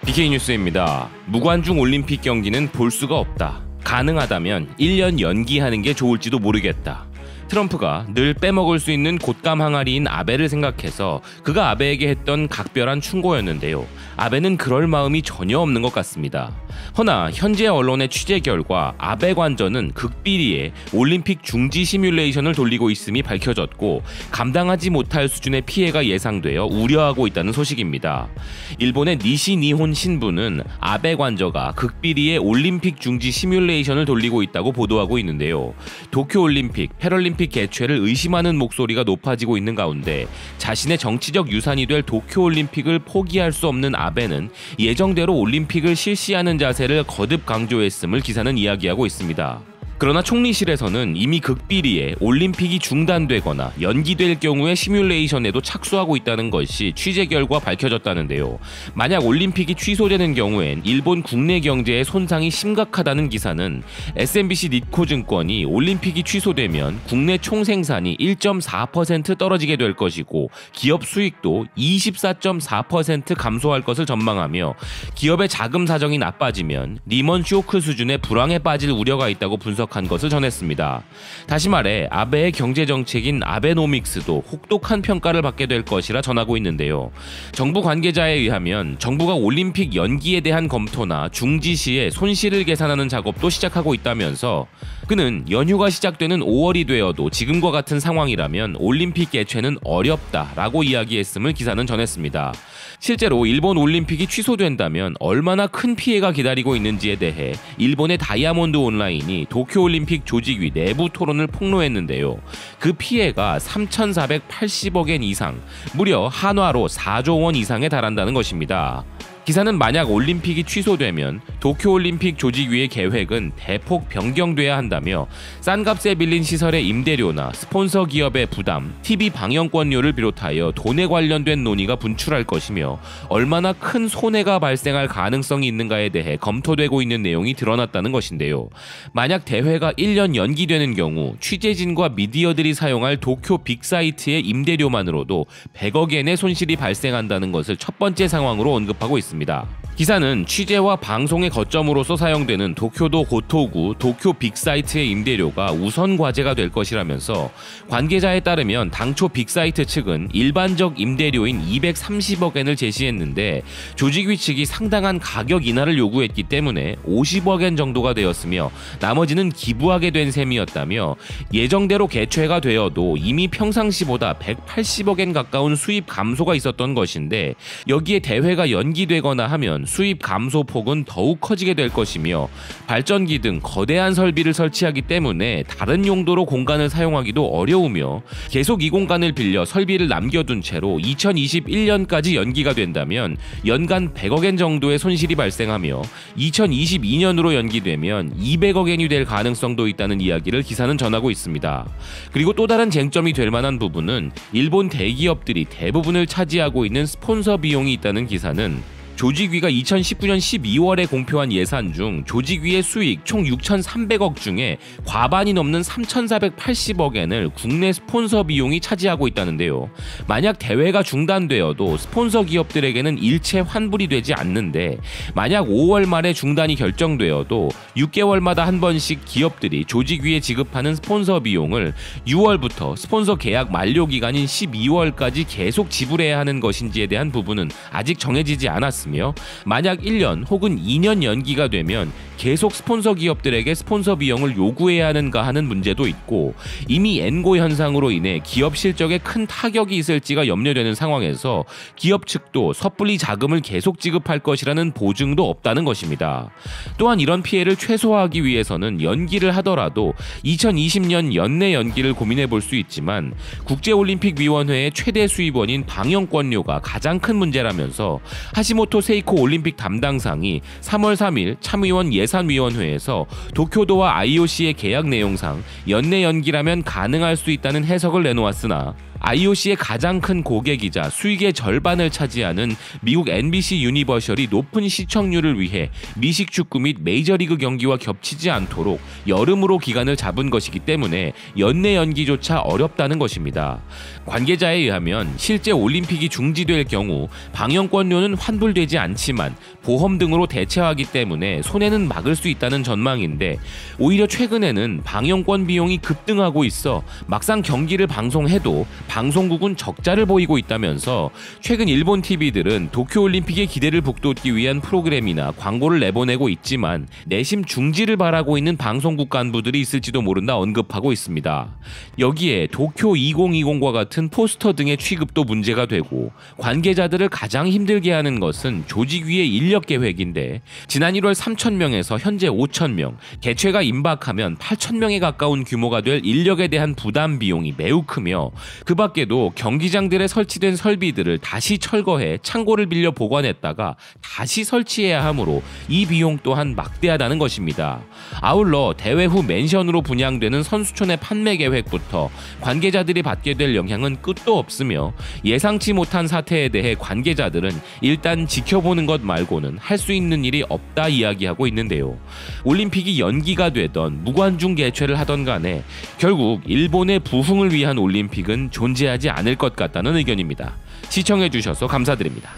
BK뉴스입니다. 무관중 올림픽 경기는 볼 수가 없다. 가능하다면 1년 연기하는 게 좋을지도 모르겠다. 트럼프가 늘 빼먹을 수 있는 곶감 항아리인 아베를 생각해서 그가 아베에게 했던 각별한 충고였는데요. 아베는 그럴 마음이 전혀 없는 것 같습니다. 허나 현재 언론의 취재 결과 아베 관저는 극비리에 올림픽 중지 시뮬레이션을 돌리고 있음이 밝혀졌고 감당하지 못할 수준의 피해가 예상되어 우려하고 있다는 소식입니다. 일본의 니시니혼 신부는 아베 관저가 극비리에 올림픽 중지 시뮬레이션을 돌리고 있다고 보도하고 있는데요. 도쿄올림픽, 패럴림픽 개최를 의심하는 목소리가 높아지고 있는 가운데 자신의 정치적 유산이 될 도쿄올림픽을 포기할 수 없는 아베는 예정대로 올림픽을 실시하는 자세를 거듭 강조했음을 기사는 이야기하고 있습니다. 그러나 총리실에서는 이미 극비리에 올림픽이 중단되거나 연기될 경우의 시뮬레이션에도 착수하고 있다는 것이 취재 결과 밝혀졌다는데요. 만약 올림픽이 취소되는 경우엔 일본 국내 경제에 손상이 심각하다는 기사는 SMBC 니코증권이 올림픽이 취소되면 국내 총생산이 1.4% 떨어지게 될 것이고 기업 수익도 24.4% 감소할 것을 전망하며 기업의 자금 사정이 나빠지면 리먼 쇼크 수준의 불황에 빠질 우려가 있다고 분석한 것을 전했습니다. 다시 말해 아베의 경제정책인 아베노믹스도 혹독한 평가를 받게 될 것이라 전하고 있는데요. 정부 관계자에 의하면 정부가 올림픽 연기에 대한 검토나 중지 시에 손실을 계산하는 작업도 시작하고 있다면서 그는 연휴가 시작되는 5월이 되어도 지금과 같은 상황이라면 올림픽 개최는 어렵다라고 이야기했음을 기사는 전했습니다. 실제로 일본 올림픽이 취소된다면 얼마나 큰 피해가 기다리고 있는지에 대해 일본의 다이아몬드 온라인이 도쿄올림픽 조직위 내부 토론을 폭로했는데요. 그 피해가 3,480억 엔 이상, 무려 한화로 4조 원 이상에 달한다는 것입니다. 기사는 만약 올림픽이 취소되면 도쿄올림픽 조직위의 계획은 대폭 변경돼야 한다며 싼 값에 빌린 시설의 임대료나 스폰서 기업의 부담, TV 방영권료를 비롯하여 돈에 관련된 논의가 분출할 것이며 얼마나 큰 손해가 발생할 가능성이 있는가에 대해 검토되고 있는 내용이 드러났다는 것인데요. 만약 대회가 1년 연기되는 경우 취재진과 미디어들이 사용할 도쿄 빅사이트의 임대료만으로도 100억 엔의 손실이 발생한다는 것을 첫 번째 상황으로 언급하고 있습니다. 기사는 취재와 방송의 거점으로서 사용되는 도쿄도 고토구 도쿄 빅사이트의 임대료가 우선 과제가 될 것이라면서 관계자에 따르면 당초 빅사이트 측은 일반적 임대료인 230억 엔을 제시했는데 조직위 측이 상당한 가격 인하를 요구했기 때문에 50억 엔 정도가 되었으며 나머지는 기부하게 된 셈이었다며 예정대로 개최가 되어도 이미 평상시보다 180억 엔 가까운 수입 감소가 있었던 것인데 여기에 대회가 연기되거나 하면 수입 감소 폭은 더욱 커지게 될 것이며 발전기 등 거대한 설비를 설치하기 때문에 다른 용도로 공간을 사용하기도 어려우며 계속 이 공간을 빌려 설비를 남겨둔 채로 2021년까지 연기가 된다면 연간 100억 엔 정도의 손실이 발생하며 2022년으로 연기되면 200억 엔이 될 가능성도 있다는 이야기를 기사는 전하고 있습니다. 그리고 또 다른 쟁점이 될 만한 부분은 일본 대기업들이 대부분을 차지하고 있는 스폰서 비용이 있다는 기사는 조직위가 2019년 12월에 공표한 예산 중 조직위의 수익 총 6,300억 중에 과반이 넘는 3,480억 엔을 국내 스폰서 비용이 차지하고 있다는데요. 만약 대회가 중단되어도 스폰서 기업들에게는 일체 환불이 되지 않는데 만약 5월 말에 중단이 결정되어도 6개월마다 한 번씩 기업들이 조직위에 지급하는 스폰서 비용을 6월부터 스폰서 계약 만료 기간인 12월까지 계속 지불해야 하는 것인지에 대한 부분은 아직 정해지지 않았습니다. 만약 1년 혹은 2년 연기가 되면 계속 스폰서 기업들에게 스폰서 비용을 요구해야 하는가 하는 문제도 있고 이미 엔고 현상으로 인해 기업 실적에 큰 타격이 있을지가 염려되는 상황에서 기업 측도 섣불리 자금을 계속 지급할 것이라는 보증도 없다는 것입니다. 또한 이런 피해를 최소화하기 위해서는 연기를 하더라도 2020년 연내 연기를 고민해 볼 수 있지만 국제올림픽위원회의 최대 수입원인 방영권료가 가장 큰 문제라면서 하시모토 세이코 올림픽 담당상이 3월 3일 참의원 예산위원회에서 도쿄도와 IOC의 계약 내용상 연내 연기라면 가능할 수 있다는 해석을 내놓았으나 IOC의 가장 큰 고객이자 수익의 절반을 차지하는 미국 NBC 유니버셜이 높은 시청률을 위해 미식 축구 및 메이저리그 경기와 겹치지 않도록 여름으로 기간을 잡은 것이기 때문에 연내 연기조차 어렵다는 것입니다. 관계자에 의하면 실제 올림픽이 중지될 경우 방영권료는 환불되지 않지만 보험 등으로 대체하기 때문에 손해는 막을 수 있다는 전망인데, 오히려 최근에는 방영권 비용이 급등하고 있어 막상 경기를 방송해도 방송국은 적자를 보이고 있다면서 최근 일본 TV들은 도쿄올림픽의 기대를 북돋기 위한 프로그램이나 광고를 내보내고 있지만 내심 중지를 바라고 있는 방송국 간부들이 있을지도 모른다 언급하고 있습니다. 여기에 도쿄 2020과 같은 포스터 등의 취급도 문제가 되고, 관계자들을 가장 힘들게 하는 것은 조직 위의 인력 계획인데, 지난 1월 3,000명에서 현재 5,000명, 개최가 임박하면 8,000명에 가까운 규모가 될 인력에 대한 부담 비용이 매우 크며, 그 밖에도 경기장들에 설치된 설비들을 다시 철거해 창고를 빌려 보관했다가 다시 설치해야 하므로 이 비용 또한 막대하다는 것입니다. 아울러 대회 후 맨션으로 분양되는 선수촌의 판매 계획부터 관계자들이 받게 될 영향은 끝도 없으며, 예상치 못한 사태에 대해 관계자들은 일단 지켜보는 것 말고는 할 수 있는 일이 없다 이야기하고 있는데요. 올림픽이 연기가 되던 무관중 개최를 하던 간에 결국 일본의 부흥을 위한 올림픽은 존재하지 않을 것 같다는 의견입니다. 시청해주셔서 감사드립니다.